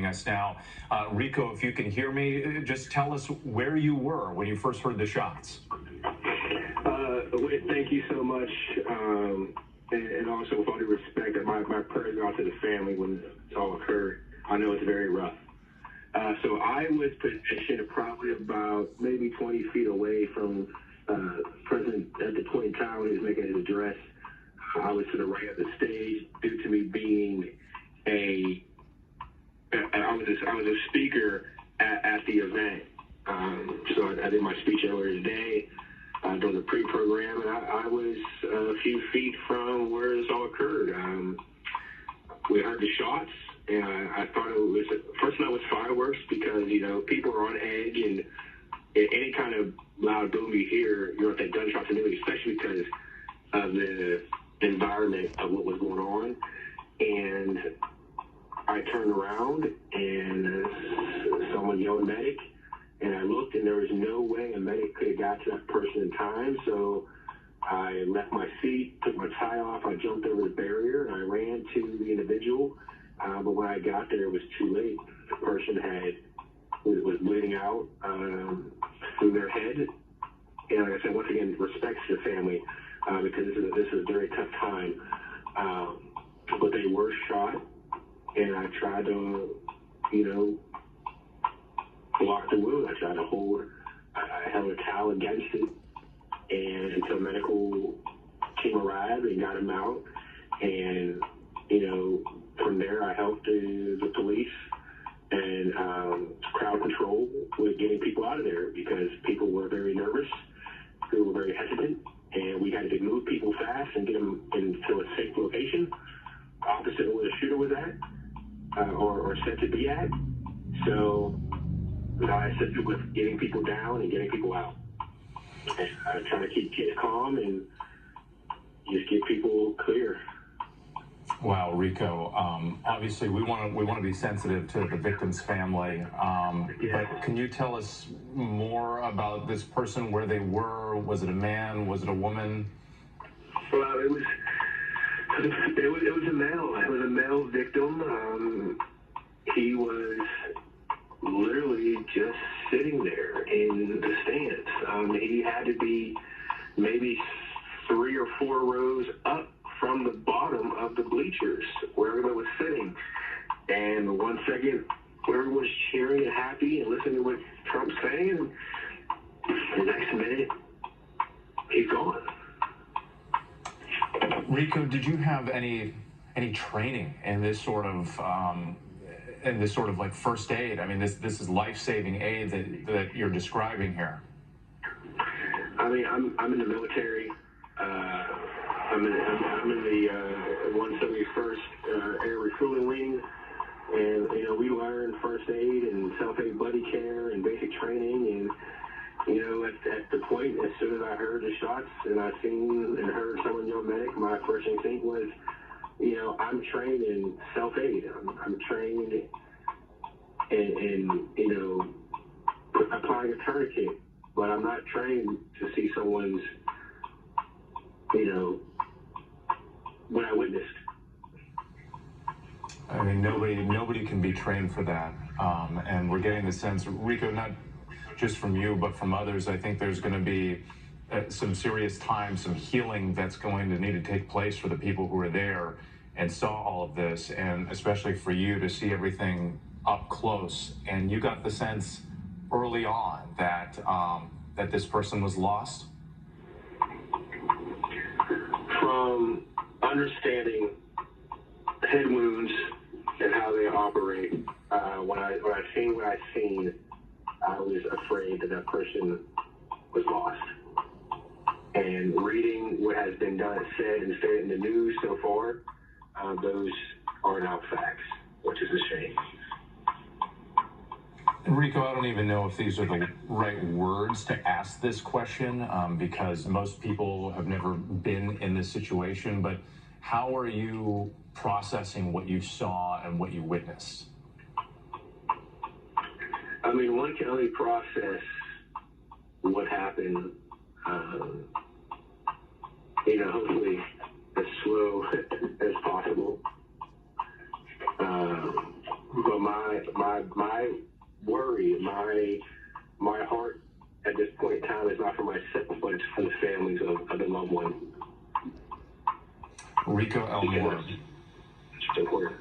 us now. Rico, if you can hear me, just tell us where you were when you first heard the shots. Thank you so much. And also, with all due respect, my prayers go out to the family when this all occurred. I know it's very rough. So I was positioned probably about maybe 20 feet away from President at the point in time when he was making his address. I was to the right of the stage due to me being I was a speaker at the event. So I did my speech earlier today during the pre-program, and I was a few feet from where this all occurred. We heard the shots, and I thought it was, first night was fireworks because, people are on edge, and any kind of loud boom you hear, you're at that gunshots immediately, especially because of the environment of what was going on. And I turned around, and someone yelled medic, and I looked, and there was no way a medic could have got to that person in time, so I left my seat, took my tie off, I jumped over the barrier, and I ran to the individual. But when I got there, it was too late. The person was bleeding out through their head. And like I said, once again, respect to the family because this is a very tough time. But they were shot, and I tried to, block the wound. I held a towel against it, and until medical team arrived and got him out, and from there I helped the police and crowd control with getting people out of there because people were very nervous, people were very hesitant, and we had to move people fast and get them into a safe location opposite of where the shooter was at or said to be at. So I assisted with getting people down and getting people out. And trying to keep kids calm and just get people clear. Wow, Rico. Obviously, we want to be sensitive to the victim's family. But can you tell us more about this person, where they were? Was it a man? Was it a woman? Well, it was a male. It was a male victim. He was literally just sitting there in the stands. He had to be maybe 3 or 4 rows up from the bottom of the bleachers where everybody was sitting. And 1 second, everyone was cheering and happy and listening to what Trump's saying. And the next minute, he's gone. Rico, did you have any training in this sort of like first aid? I mean, this is life-saving aid that you're describing here. I mean, I'm in the military. I'm in the 171st Air Refueling Wing, and we learn first aid and self-aid buddy care and basic training. And at the point, as soon as I heard the shots and I seen and heard someone yell medic, my first instinct was, I'm trained in self-aid. I'm trained in applying a tourniquet, but I'm not trained to see someone's, what I witnessed. I mean, nobody can be trained for that. And we're getting the sense, Rico, not just from you, but from others, I think there's going to be some serious time, some healing that's going to need to take place for the people who are there and saw all of this, and especially for you to see everything up close. And you got the sense early on that that this person was lost? From understanding head wounds and how they operate, when I seen what I seen, I was afraid that person was lost. And reading what has been done, said in the news so far, those are now facts, which is a shame. Enrico, I don't even know if these are the right words to ask this question because most people have never been in this situation, but how are you processing what you saw and what you witnessed? I mean, one can only process what happened, hopefully as slow as possible. But my worry, my heart at this point in time is not for myself, but it's for the families of the loved one. Rico Elmore. It's important.